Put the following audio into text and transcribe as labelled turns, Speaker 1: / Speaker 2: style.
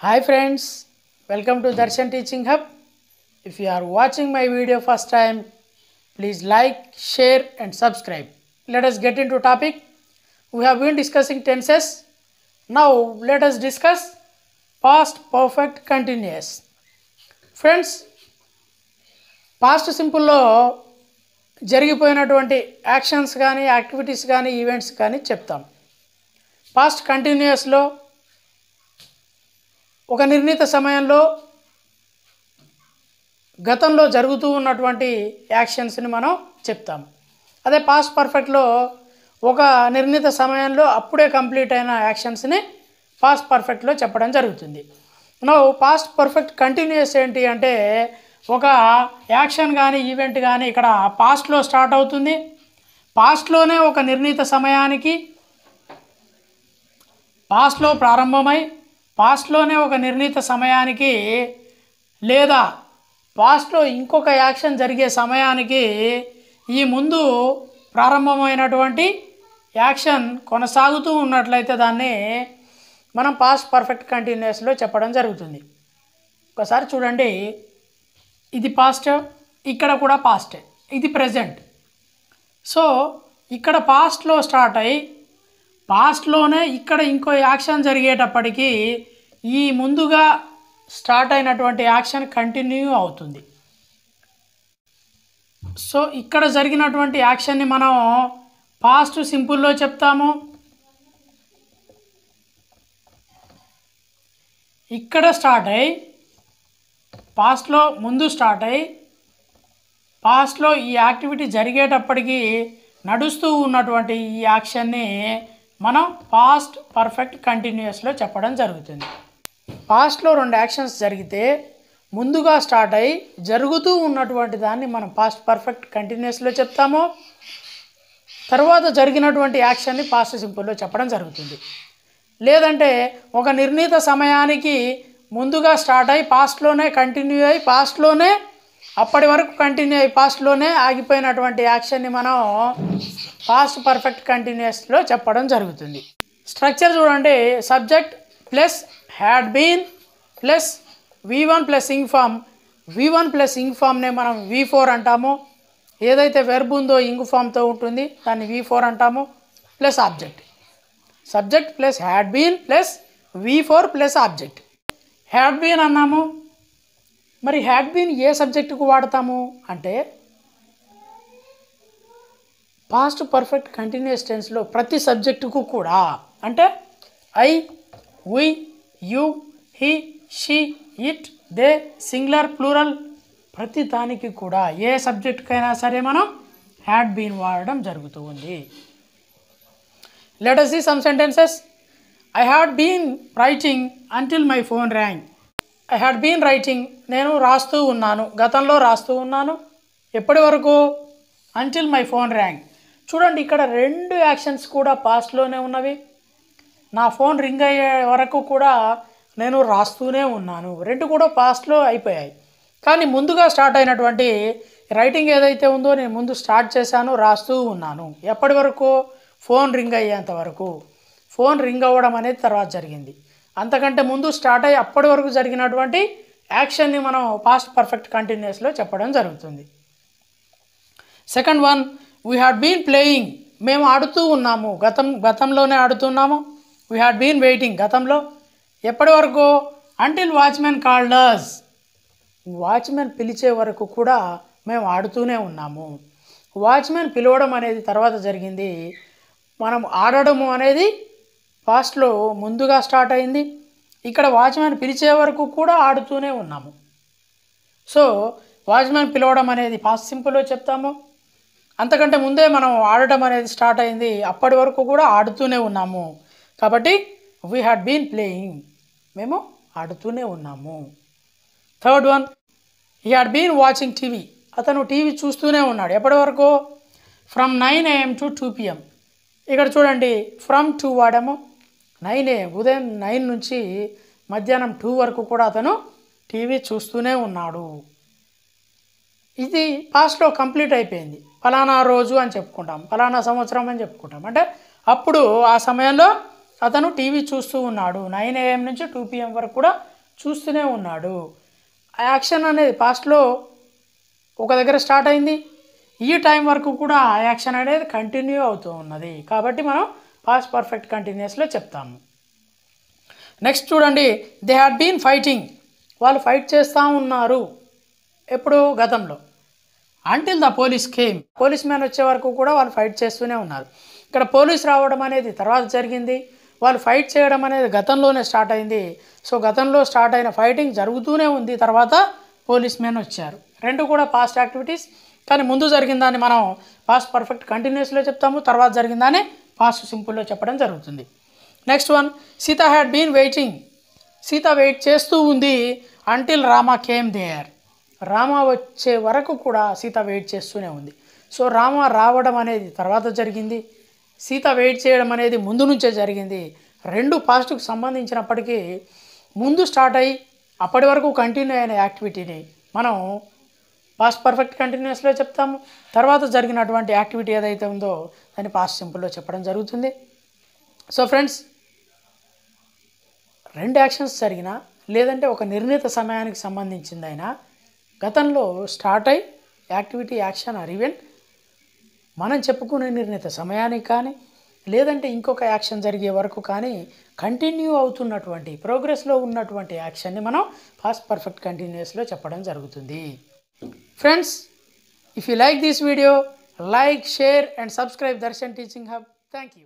Speaker 1: Hi friends, welcome to Darshan Teaching Hub. If you are watching my video first time, please like, share and subscribe. Let us get into topic. We have been discussing tenses. Now let us discuss past perfect continuous. Friends, past simple లో జరిగిపోయినటువంటి actions కానీ activities కానీ events కానీ చెప్తాం. Past కంటిన్యూస్లో ఒక నిర్ణీత సమయంలో గతంలో జరుగుతూ ఉన్నటువంటి యాక్షన్స్ని మనం చెప్తాం. అదే పాస్ట్ పర్ఫెక్ట్లో ఒక నిర్ణీత సమయంలో అప్పుడే కంప్లీట్ అయిన యాక్షన్స్ని పాస్ట్ పర్ఫెక్ట్లో చెప్పడం జరుగుతుంది. నో పాస్ట్ పర్ఫెక్ట్ కంటిన్యూస్ ఏంటి అంటే ఒక యాక్షన్ కానీ ఈవెంట్ కానీ ఇక్కడ పాస్ట్లో స్టార్ట్ అవుతుంది. పాస్ట్లోనే ఒక నిర్ణీత సమయానికి పాస్ట్లో ప్రారంభమై పాస్ట్లోనే ఒక నిర్ణీత సమయానికి లేదా పాస్ట్లో ఇంకొక యాక్షన్ జరిగే సమయానికి ఈ ముందు ప్రారంభమైనటువంటి యాక్షన్ కొనసాగుతూ ఉన్నట్లయితే దాన్ని మనం పాస్ట్ పర్ఫెక్ట్ కంటిన్యూస్లో చెప్పడం జరుగుతుంది. ఒకసారి చూడండి, ఇది పాస్ట్, ఇక్కడ కూడా పాస్టే, ఇది ప్రజెంట్. సో ఇక్కడ పాస్ట్లో స్టార్ట్ అయ్యి పాస్ట్లోనే ఇక్కడ ఇంకో యాక్షన్ జరిగేటప్పటికీ ఈ ముందుగా స్టార్ట్ అయినటువంటి యాక్షన్ కంటిన్యూ అవుతుంది. సో ఇక్కడ జరిగినటువంటి యాక్షన్ని మనం పాస్ట్ సింపుల్లో చెప్తాము. ఇక్కడ స్టార్ట్ అయ్యి పాస్ట్లో ముందు స్టార్ట్ అయ్యి పాస్ట్లో ఈ యాక్టివిటీ జరిగేటప్పటికీ నడుస్తూ ఉన్నటువంటి ఈ యాక్షన్ని మనం పాస్ట్ పర్ఫెక్ట్ కంటిన్యూస్లో చెప్పడం జరుగుతుంది. పాస్ట్లో రెండు యాక్షన్స్ జరిగితే ముందుగా స్టార్ట్ అయ్యి జరుగుతూ ఉన్నటువంటి దాన్ని మనం పాస్ట్ పర్ఫెక్ట్ కంటిన్యూస్లో చెప్తాము. తర్వాత జరిగినటువంటి యాక్షన్ని పాస్ట్ సింపుల్లో చెప్పడం జరుగుతుంది. లేదంటే ఒక నిర్ణీత సమయానికి ముందుగా స్టార్ట్ అయ్యి పాస్ట్లోనే కంటిన్యూ అయ్యి పాస్ట్లోనే అప్పటి వరకు కంటిన్యూ అయ్యి పాస్ట్లోనే ఆగిపోయినటువంటి యాక్షన్ని మనం పాస్ట్ పర్ఫెక్ట్ కంటిన్యూస్లో చెప్పడం జరుగుతుంది. స్ట్రక్చర్ చూడండి, subject plus had been plus V1 plus ing form. V1 plus ing ఫామ్నే మనం V4 అంటాము. ఏదైతే వెర్బ్ ఉందో ఇంగ్ ఫామ్తో ఉంటుంది దాన్ని V4 అంటాము. Plus object, subject plus had been plus V4 plus object. Had been అన్నాము. మరి హ్యాడ్ బీన్ ఏ సబ్జెక్టుకు వాడతాము అంటే పాస్ట్ పర్ఫెక్ట్ కంటిన్యూస్ టెన్స్లో ప్రతి సబ్జెక్టుకు కూడా, అంటే I, we, you, he, she, it, they, singular, plural ప్రతి దానికి కూడా ఏ సబ్జెక్టుకైనా సరే మనం హ్యాడ్ బీన్ వాడడం జరుగుతూ ఉంది. Let us see some sentences. I had been writing until my phone rang. I had been writing, నేను రాస్తూ ఉన్నాను, గతంలో రాస్తూ ఉన్నాను. ఎప్పటి వరకు? until my phone rang. చూడండి, ఇక్కడ రెండు యాక్షన్స్ కూడా పాస్ట్లోనే ఉన్నవి. నా ఫోన్ రింగ్ అయ్యే వరకు కూడా నేను రాస్తూనే ఉన్నాను, రెండు కూడా పాస్ట్లో అయిపోయాయి. కానీ ముందుగా స్టార్ట్ అయినటువంటి రైటింగ్ ఏదైతే ఉందో నేను ముందు స్టార్ట్ చేశాను, రాస్తూ ఉన్నాను. ఎప్పటి వరకు? ఫోన్ రింగ్ అయ్యేంత వరకు. ఫోన్ రింగ్ అవ్వడం అనేది తర్వాత జరిగింది. అంతకంటే ముందు స్టార్ట్ అయ్యి అప్పటి వరకు జరిగినటువంటి యాక్షన్ని మనం పాస్ట్ పర్ఫెక్ట్ కంటిన్యూస్లో చెప్పడం జరుగుతుంది. Second one, we had been playing, మేము ఆడుతూ ఉన్నాము, గతంలోనే ఆడుతున్నాము. వీ హ్యాడ్ బీన్ వెయిటింగ్, గతంలో. ఎప్పటి వరకు? Until watchman called us, watchman పిలిచే వరకు కూడా మేము ఆడుతూనే ఉన్నాము. వాచ్మెన్ పిలవడం అనేది తర్వాత జరిగింది, మనం ఆడడము అనేది పాస్ట్లో ముందుగా స్టార్ట్ అయింది. ఇక్కడ వాచ్మెన్ పిలిచే వరకు కూడా ఆడుతూనే ఉన్నాము. సో వాచ్మెన్ పిలవడం అనేది పాస్ట్ సింపుల్లో చెప్తాము. అంతకంటే ముందే మనం ఆడటం అనేది స్టార్ట్ అయింది, అప్పటి వరకు కూడా ఆడుతూనే ఉన్నాము. కాబట్టి వీ హ్యాడ్ బీన్ ప్లేయింగ్, మేము ఆడుతూనే ఉన్నాము. Third one, he had been watching TV, అతను టీవీ చూస్తూనే ఉన్నాడు. ఎప్పటి వరకు? From 9 AM to 2 PM. ఇక్కడ చూడండి, ఫ్రమ్ 2 వాడాము. 9 AM, ఉదయం 9 నుంచి మధ్యాహ్నం 2 వరకు కూడా అతను టీవీ చూస్తూనే ఉన్నాడు. ఇది పాస్ట్లో కంప్లీట్ అయిపోయింది. ఫలానా రోజు అని చెప్పుకుంటాం, ఫలానా సంవత్సరం అని చెప్పుకుంటాం. అంటే అప్పుడు ఆ సమయంలో అతను టీవీ చూస్తూ ఉన్నాడు. 9 AM నుంచి 2 PM వరకు కూడా చూస్తూనే ఉన్నాడు. ఆ యాక్షన్ అనేది పాస్ట్లో ఒక దగ్గర స్టార్ట్ అయింది, ఈ టైం వరకు కూడా ఆ యాక్షన్ అనేది కంటిన్యూ అవుతూ ఉన్నది. కాబట్టి మనం పాస్ట్ పర్ఫెక్ట్ కంటిన్యూస్లో చెప్తాము. నెక్స్ట్ చూడండి, దే హ్యాడ్ బీన్ ఫైటింగ్, వాళ్ళు ఫైట్ చేస్తూ ఉన్నారు. ఎప్పుడు? గతంలో. Until the police came, police man వచ్చే వరకు కూడా వాళ్ళు ఫైట్ చేస్తూనే ఉన్నారు. ఇక్కడ పోలీస్ రావడం అనేది తర్వాత జరిగింది, వాళ్ళు ఫైట్ చేయడం అనేది గతంలోనే స్టార్ట్ అయింది. సో గతంలో స్టార్ట్ అయిన ఫైటింగ్ జరుగుతూనే ఉంది, తర్వాత పోలీస్ మ్యాన్ వచ్చారు. రెండు కూడా పాస్ట్ యాక్టివిటీస్, కానీ ముందు జరిగిందాన్ని మనం పాస్ట్ పర్ఫెక్ట్ కంటిన్యూస్లో చెప్తాము, తర్వాత జరిగిందాన్ని పాస్ట్ సింపుల్లో చెప్పడం జరుగుతుంది. Next one, Sita had been waiting, Sita wait చేస్తూ ఉంది. Until Rama came there, Rama వచ్చే వరకు కూడా సీత వెయిట్ చేస్తూనే ఉంది. సో రామ రావడం అనేది తర్వాత జరిగింది, సీత వెయిట్ చేయడం అనేది ముందు నుంచే జరిగింది. రెండు పాస్ట్కి సంబంధించినప్పటికీ ముందు స్టార్ట్ అయ్యి అప్పటి వరకు కంటిన్యూ అయిన యాక్టివిటీని మనం పాస్ట్ పర్ఫెక్ట్ కంటిన్యూస్లో చెప్తాము, తర్వాత జరిగినటువంటి యాక్టివిటీ ఏదైతే ఉందో దాన్ని పాస్ట్ సింపుల్లో చెప్పడం జరుగుతుంది. సో ఫ్రెండ్స్, రెండు యాక్షన్స్ జరిగినా లేదంటే ఒక నిర్ణీత సమయానికి సంబంధించిందైనా గతంలో స్టార్ట్ అయ్యి యాక్టివిటీ, యాక్షన్ ఆర్ ఈవెంట్ మనం చెప్పుకునే నిర్ణీత సమయానికి కానీ లేదంటే ఇంకొక యాక్షన్ జరిగే వరకు కానీ కంటిన్యూ అవుతున్నటువంటి ప్రోగ్రెస్లో ఉన్నటువంటి యాక్షన్ని మనం పాస్ట్ పర్ఫెక్ట్ కంటిన్యూస్లో చెప్పడం జరుగుతుంది. Friends, if you like this video, like, share and subscribe Darshan teaching hub. Thank you.